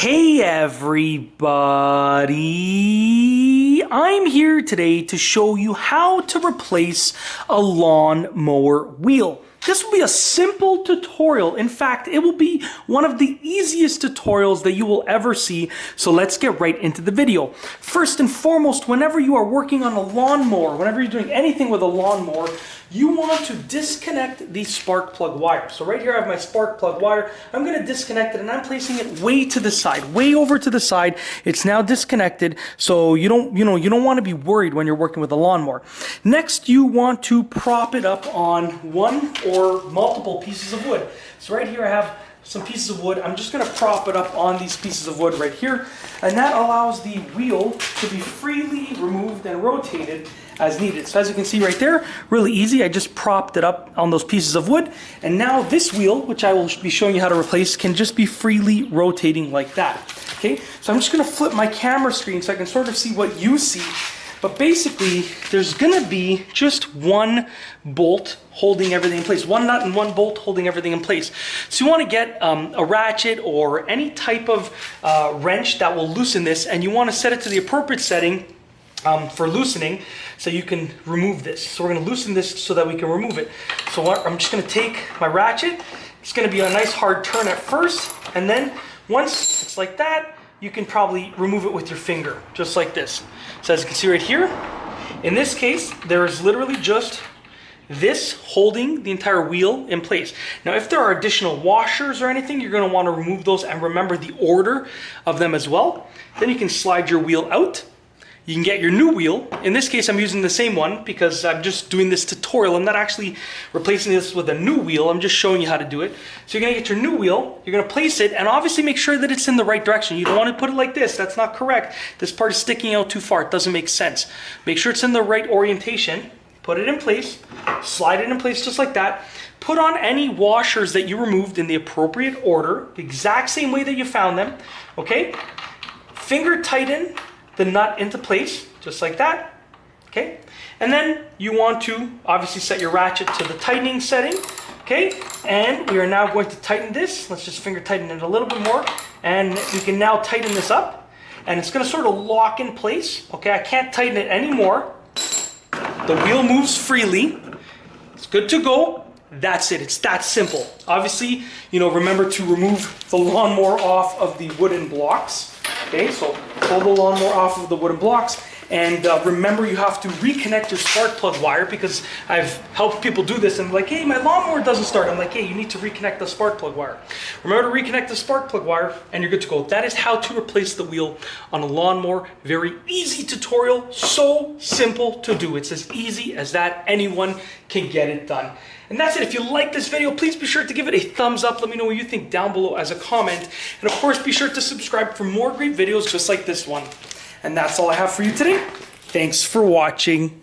Hey everybody, I'm here today to show you how to replace a lawn mower wheel. This will be a simple tutorial. In fact, it will be one of the easiest tutorials that you will ever see. So let's get right into the video. First and foremost, whenever you are working on a lawnmower, whenever you're doing anything with a lawnmower, you want to disconnect the spark plug wire. So right here I have my spark plug wire. I'm going to disconnect it and I'm placing it way to the side, way over to the side. It's now disconnected, so you don't want to be worried when you're working with a lawnmower. Next, you want to prop it up on one or multiple pieces of wood. So right here I have some pieces of wood. I'm just going to prop it up on these pieces of wood right here, and that allows the wheel to be freely removed and rotated as needed. So as you can see right there, really easy. I just propped it up on those pieces of wood, and now this wheel, which I will be showing you how to replace, can just be freely rotating like that. Okay, so I'm just going to flip my camera screen so I can sort of see what you see. But basically, there's going to be just one bolt holding everything in place. One nut and one bolt holding everything in place. So you want to get a ratchet or any type of wrench that will loosen this, and you want to set it to the appropriate setting for loosening so you can remove this. So we're going to loosen this so that we can remove it. So I'm just going to take my ratchet. It's going to be a nice hard turn at first, and then once it's like that, you can probably remove it with your finger, just like this. So as you can see right here, in this case, there is literally just this holding the entire wheel in place. Now, if there are additional washers or anything, you're going to want to remove those and remember the order of them as well. Then you can slide your wheel out. You can get your new wheel. In this case, I'm using the same one because I'm just doing this tutorial. I'm not actually replacing this with a new wheel. I'm just showing you how to do it. So you're gonna get your new wheel, you're gonna place it, and obviously make sure that it's in the right direction. You don't wanna put it like this, that's not correct. This part is sticking out too far, it doesn't make sense. Make sure it's in the right orientation, put it in place, slide it in place just like that. Put on any washers that you removed in the appropriate order, the exact same way that you found them, okay? Finger tighten the nut into place, just like that, okay? And then you want to obviously set your ratchet to the tightening setting, okay? And we are now going to tighten this. Let's just finger tighten it a little bit more, and we can now tighten this up, and it's gonna sort of lock in place, okay? I can't tighten it anymore. The wheel moves freely. It's good to go. That's it, it's that simple. Obviously, remember to remove the lawnmower off of the wooden blocks. Okay, so pull the lawnmower off of the wooden blocks, and remember you have to reconnect your spark plug wire, because I've helped people do this and like, hey, my lawnmower doesn't start. I'm like, hey, you need to reconnect the spark plug wire. Remember to reconnect the spark plug wire and you're good to go. That is how to replace the wheel on a lawnmower. Very easy tutorial, so simple to do. It's as easy as that. Anyone can get it done. And that's it. If you like this video, please be sure to give it a thumbs up. Let me know what you think down below as a comment. And of course, be sure to subscribe for more great videos just like this one. And that's all I have for you today. Thanks for watching.